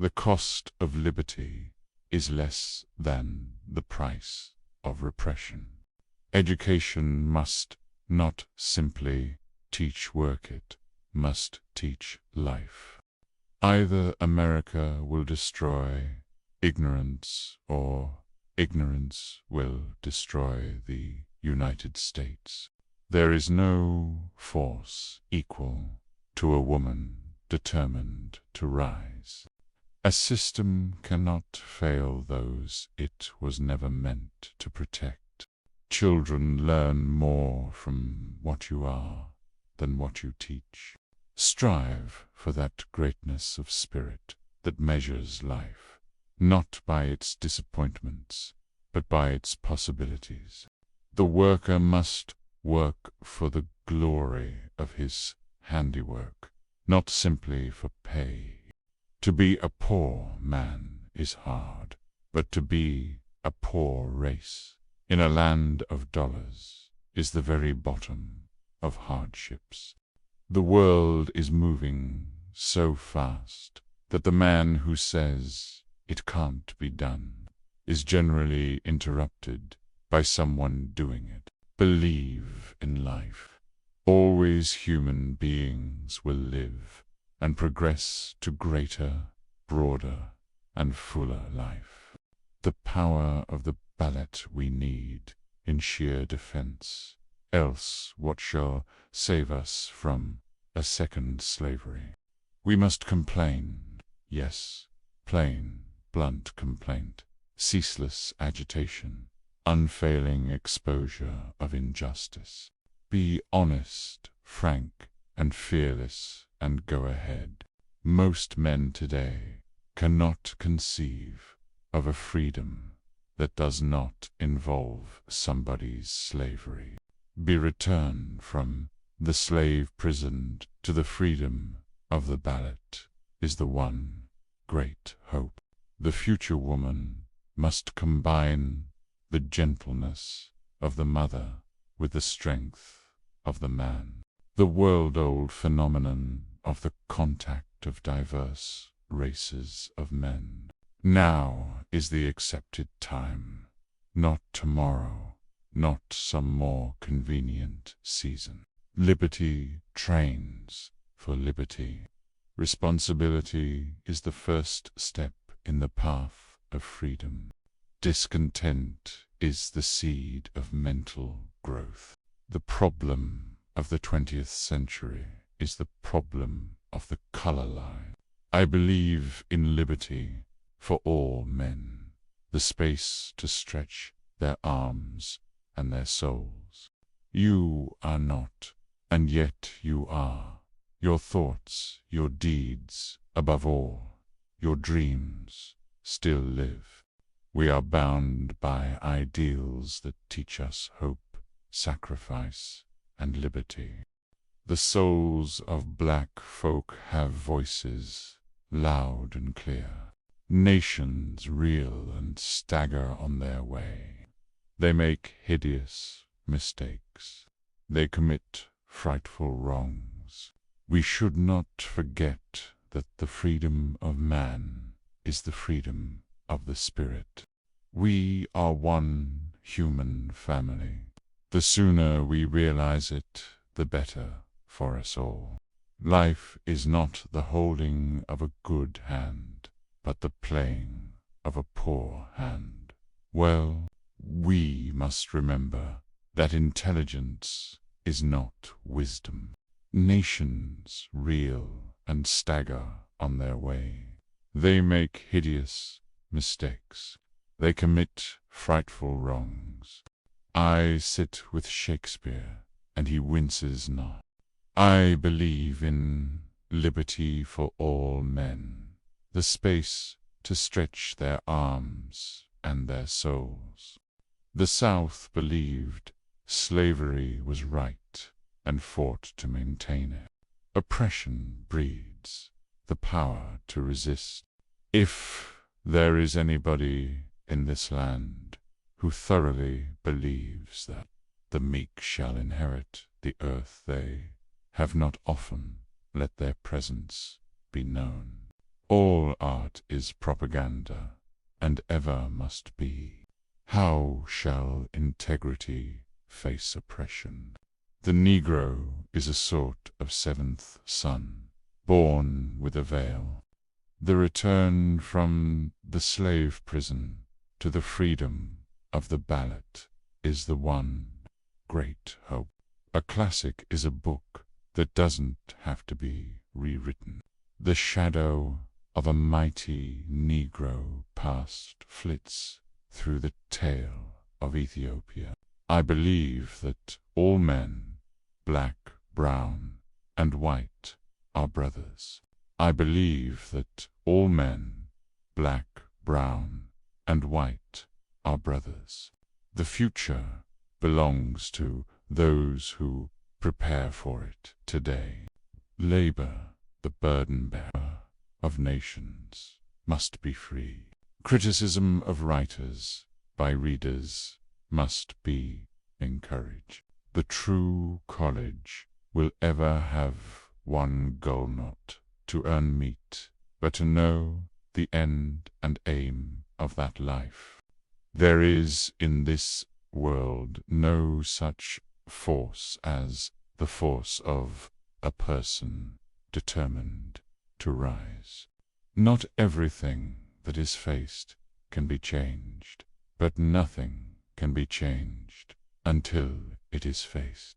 The cost of liberty is less than the price of repression. Education must not simply teach work, it must teach life. Either America will destroy ignorance, or ignorance will destroy the United States. There is no force equal to a woman determined to rise. A system cannot fail those it was never meant to protect. Children learn more from what you are than what you teach. Strive for that greatness of spirit that measures life, not by its disappointments, but by its possibilities. The worker must work for the glory of his handiwork, not simply for pay. To be a poor man is hard, but to be a poor race in a land of dollars is the very bottom of hardships. The world is moving so fast that the man who says it can't be done is generally interrupted by someone doing it. Believe in life. Always human beings will live and progress to greater, broader, and fuller life. The power of the ballot we need in sheer defense, else what shall save us from a second slavery? We must complain, yes, plain, blunt complaint, ceaseless agitation, unfailing exposure of injustice. Be honest, frank, and fearless, and go ahead. Most men today cannot conceive of a freedom that does not involve somebody's slavery. Be returned from the slave prisoned to the freedom of the ballot is the one great hope. The future woman must combine the gentleness of the mother with the strength of the man. The world-old phenomenon of the contact of diverse races of men. Now is the accepted time, not tomorrow, not some more convenient season. Liberty trains for liberty. Responsibility is the first step in the path of freedom. Discontent is the seed of mental growth. The problem of the 20th century is the problem of the color line. I believe in liberty for all men, the space to stretch their arms and their souls. You are not, and yet you are. Your thoughts, your deeds, above all, your dreams, still live. We are bound by ideals that teach us hope, sacrifice, and liberty. The souls of black folk have voices, loud and clear. Nations reel and stagger on their way. They make hideous mistakes. They commit frightful wrongs. We should not forget that the freedom of man is the freedom of the spirit. We are one human family. The sooner we realize it, the better for us all. Life is not the holding of a good hand, but the playing of a poor hand. Well, we must remember that intelligence is not wisdom. Nations reel and stagger on their way. They make hideous mistakes. They commit frightful wrongs. I sit with Shakespeare, and he winces not. I believe in liberty for all men, the space to stretch their arms and their souls. The South believed slavery was right and fought to maintain it. Oppression breeds the power to resist. If there is anybody in this land who thoroughly believes that the meek shall inherit the earth, they have not often let their presence be known. All art is propaganda, and ever must be. How shall integrity face oppression? The Negro is a sort of seventh son, born with a veil. The return from the slave prison to the freedom of the ballot is the one great hope. A classic is a book that doesn't have to be rewritten. The shadow of a mighty Negro past flits through the tale of Ethiopia. I believe that all men, black, brown, and white, are brothers. I believe that all men, black, brown, and white, are brothers. The future belongs to those who prepare for it today. Labor, the burden bearer of nations, must be free. Criticism of writers by readers must be encouraged. The true college will ever have one goal, not to earn meat, but to know the end and aim of that life. There is in this world no such force as the force of a person determined to rise. Not everything that is faced can be changed, but nothing can be changed until it is faced.